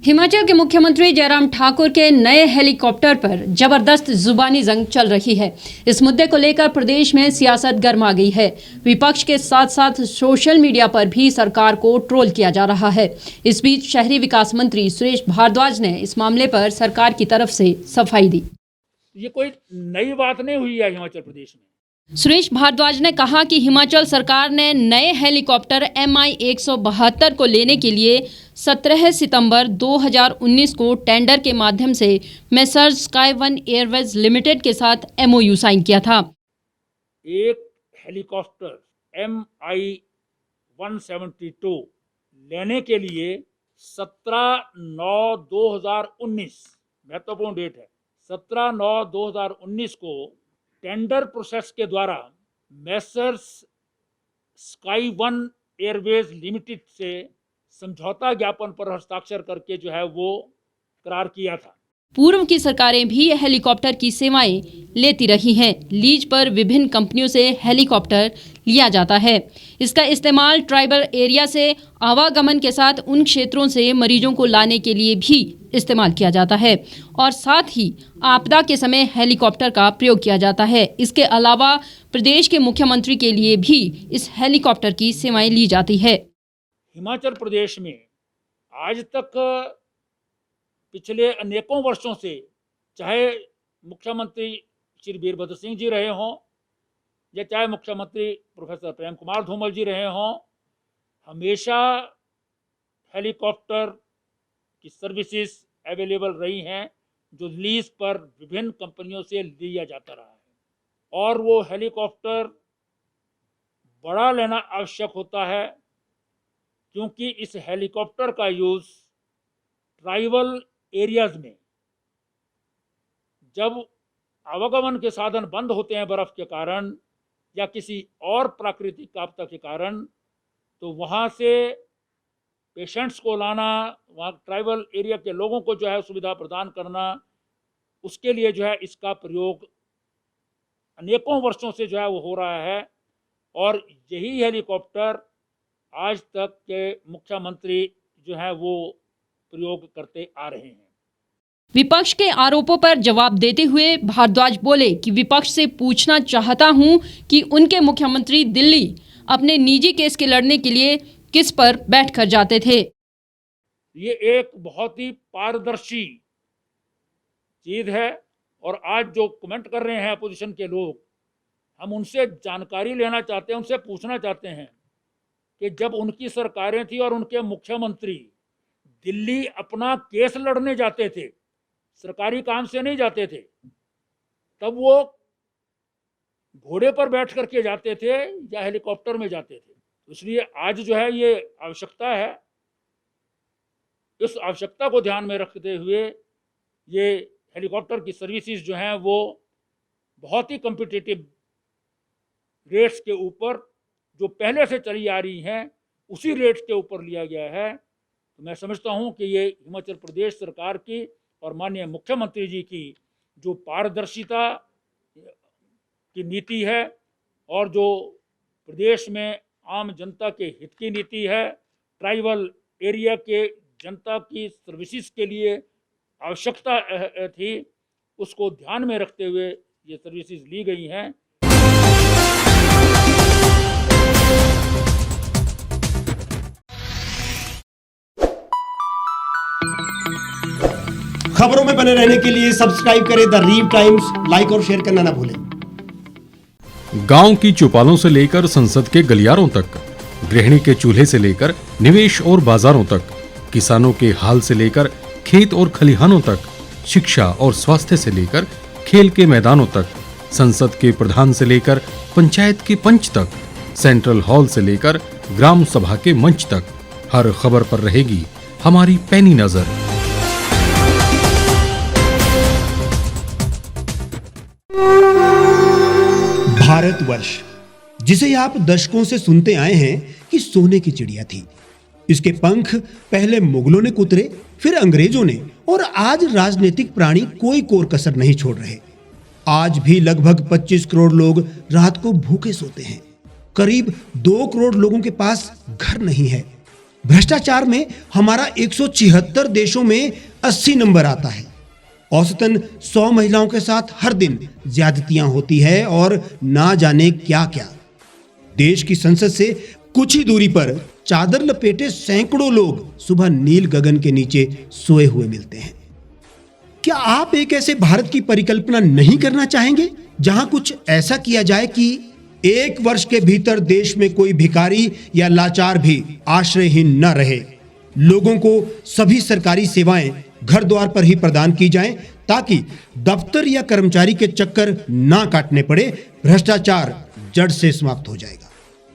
हिमाचल के मुख्यमंत्री जयराम ठाकुर के नए हेलीकॉप्टर पर जबरदस्त जुबानी जंग चल रही है। इस मुद्दे को लेकर प्रदेश में सियासत गर्मा गई है। विपक्ष के साथ साथ सोशल मीडिया पर भी सरकार को ट्रोल किया जा रहा है। इस बीच शहरी विकास मंत्री सुरेश भारद्वाज ने इस मामले पर सरकार की तरफ से सफाई दी। ये कोई नई बात नहीं हुई है हिमाचल प्रदेश में। सुरेश भारद्वाज ने कहा कि हिमाचल सरकार ने नए हेलीकॉप्टर MI 172 को लेने के लिए 17 सितंबर 2019 को टेंडर के माध्यम से messrs sky one Airways limited के साथ MOU साइन किया था। एक हेलीकॉप्टर MI 172 लेने के लिए 17/9/2019 महत्वपूर्ण डेट है। 17/9/2019 को टेंडर प्रोसेस के द्वारा messrs sky one Airways limited से समझौता ज्ञापन पर हस्ताक्षर करके जो है वो करार किया था। पूर्व की सरकारें भी हेलीकॉप्टर की सेवाएं लेती रही हैं। लीज पर विभिन्न कंपनियों से हेलीकॉप्टर लिया जाता है। इसका इस्तेमाल ट्राइबल एरिया से आवागमन के साथ उन क्षेत्रों से मरीजों को लाने के लिए भी इस्तेमाल किया जाता है और साथ ही आपदा के समय हेलीकॉप्टर का प्रयोग किया जाता है। इसके अलावा प्रदेश के मुख्यमंत्री के लिए भी इस हेलीकॉप्टर की सेवाएं ली जाती है। हिमाचल प्रदेश में आज तक पिछले अनेकों वर्षों से चाहे मुख्यमंत्री श्री वीरभद्र सिंह जी रहे हों या चाहे मुख्यमंत्री प्रोफेसर प्रेम कुमार धूमल जी रहे हों, हमेशा हेलीकॉप्टर की सर्विसेज अवेलेबल रही हैं जो लीज पर विभिन्न कंपनियों से लिया जाता रहा है। और वो हेलीकॉप्टर बड़ा लेना आवश्यक होता है क्योंकि इस हेलीकॉप्टर का यूज़ ट्राइबल एरियाज में जब आवागमन के साधन बंद होते हैं बर्फ के कारण या किसी और प्राकृतिक आपदा के कारण, तो वहाँ से पेशेंट्स को लाना, वहाँ ट्राइबल एरिया के लोगों को जो है सुविधा प्रदान करना, उसके लिए जो है इसका प्रयोग अनेकों वर्षों से जो है वो हो रहा है। और यही हेलीकॉप्टर आज तक के मुख्यमंत्री जो है वो प्रयोग करते आ रहे हैं। विपक्ष के आरोपों पर जवाब देते हुए भारद्वाज बोले कि विपक्ष से पूछना चाहता हूं कि उनके मुख्यमंत्री दिल्ली अपने निजी केस के लड़ने के लिए किस पर बैठकर जाते थे। ये एक बहुत ही पारदर्शी चीज है और आज जो कमेंट कर रहे हैं अपोजिशन के लोग, हम उनसे जानकारी लेना चाहते हैं, उनसे पूछना चाहते हैं कि जब उनकी सरकारें थी और उनके मुख्यमंत्री दिल्ली अपना केस लड़ने जाते थे, सरकारी काम से नहीं जाते थे, तब वो घोड़े पर बैठ करके जाते थे या हेलीकॉप्टर में जाते थे। इसलिए आज जो है ये आवश्यकता है, इस आवश्यकता को ध्यान में रखते हुए ये हेलीकॉप्टर की सर्विसेज जो हैं वो बहुत ही कॉम्पिटिटिव रेट्स के ऊपर, जो पहले से चली आ रही हैं उसी रेट्स के ऊपर लिया गया है। तो मैं समझता हूं कि ये हिमाचल प्रदेश सरकार की और माननीय मुख्यमंत्री जी की जो पारदर्शिता की नीति है और जो प्रदेश में आम जनता के हित की नीति है, ट्राइबल एरिया के जनता की सर्विसेज के लिए आवश्यकता थी, उसको ध्यान में रखते हुए ये सर्विसेज ली गई हैं। खबरों में बने रहने के लिए सब्सक्राइब करें द रीव टाइम्स, लाइक और शेयर करना ना भूलें। गांव की चौपालों से लेकर संसद के गलियारों तक, गृहिणी के चूल्हे से लेकर निवेश और बाजारों तक, किसानों के हाल से लेकर खेत और खलिहानों तक, शिक्षा और स्वास्थ्य से लेकर खेल के मैदानों तक, संसद के प्रधान से लेकर पंचायत के पंच तक, सेंट्रल हॉल से लेकर ग्राम सभा के मंच तक, हर खबर पर रहेगी हमारी पैनी नजर। भारतवर्ष, जिसे आप दशकों से सुनते आए हैं कि सोने की चिड़िया थी, इसके पंख पहले मुगलों ने कुतरे, फिर अंग्रेजों ने, और आज राजनीतिक प्राणी कोई कोर कसर नहीं छोड़ रहे। आज भी लगभग 25 करोड़ लोग रात को भूखे सोते हैं। करीब 2 करोड़ लोगों के पास घर नहीं है। भ्रष्टाचार में हमारा 176 देशों में 80 नंबर आता है। औसतन 100 महिलाओं के साथ हर दिन ज्यादतियां होती है और ना जाने क्या क्या। देश की संसद से कुछ ही दूरी पर चादर लपेटे सैकड़ों लोग सुबह नील गगन के नीचे सोए हुए मिलते हैं। क्या आप एक ऐसे भारत की परिकल्पना नहीं करना चाहेंगे जहां कुछ ऐसा किया जाए कि 1 वर्ष के भीतर देश में कोई भिखारी या लाचार भी आश्रयहीन न रहे, लोगों को सभी सरकारी सेवाएं घर द्वार पर ही प्रदान की जाएं ताकि दफ्तर या कर्मचारी के चक्कर ना काटने पड़े, भ्रष्टाचार जड़ से समाप्त हो जाएगा।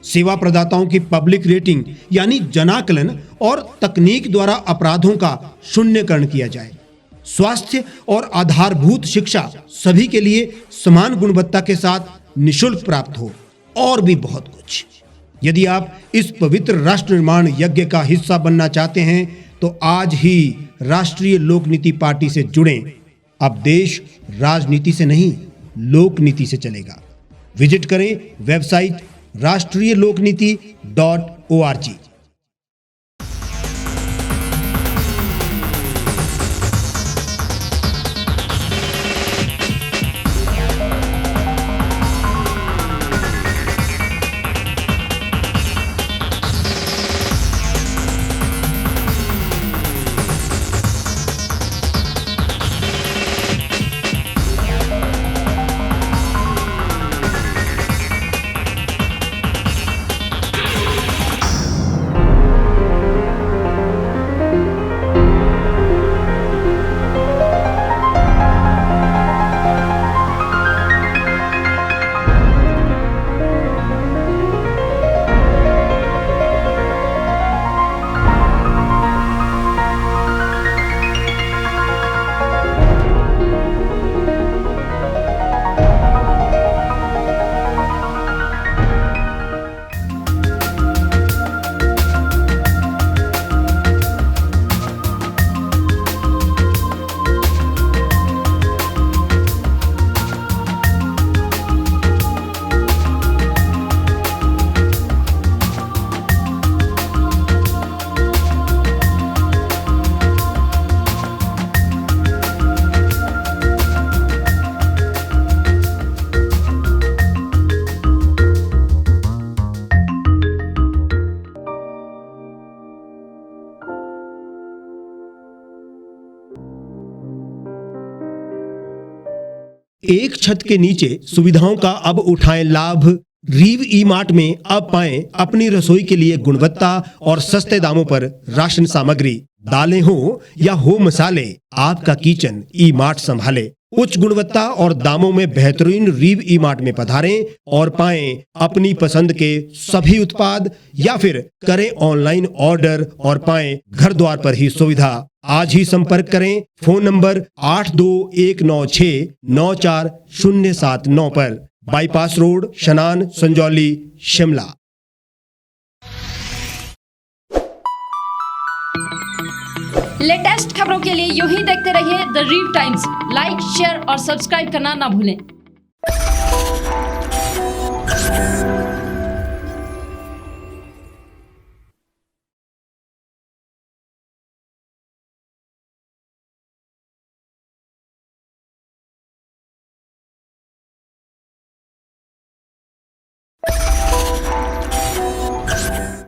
सेवा प्रदाताओं की पब्लिक रेटिंग यानी जनाकलन और तकनीक द्वारा अपराधों का शून्यकरण किया जाए। स्वास्थ्य और आधारभूत शिक्षा सभी के लिए समान गुणवत्ता के साथ निशुल्क प्राप्त हो और भी बहुत कुछ। यदि आप इस पवित्र राष्ट्र निर्माण यज्ञ का हिस्सा बनना चाहते हैं तो आज ही राष्ट्रीय लोक नीति पार्टी से जुड़ें। अब देश राजनीति से नहीं, लोक नीति से चलेगा। विजिट करें वेबसाइट rashtriyalokniti.org। एक छत के नीचे सुविधाओं का अब उठाएं लाभ। रीव ई मार्ट में अब पाएं अपनी रसोई के लिए गुणवत्ता और सस्ते दामों पर राशन सामग्री। दालें हो या हो मसाले, आपका किचन ई मार्ट संभाले। उच्च गुणवत्ता और दामों में बेहतरीन रीव ई मार्ट में पधारें और पाएं अपनी पसंद के सभी उत्पाद, या फिर करें ऑनलाइन ऑर्डर और पाएं घर द्वार पर ही सुविधा। आज ही संपर्क करें फोन नंबर 8219694079 पर, बाईपास रोड, शनान, संजौली, शिमला। लेटेस्ट खबरों के लिए यूं ही देखते रहिए द रीव टाइम्स। लाइक, शेयर और सब्सक्राइब करना ना भूलें।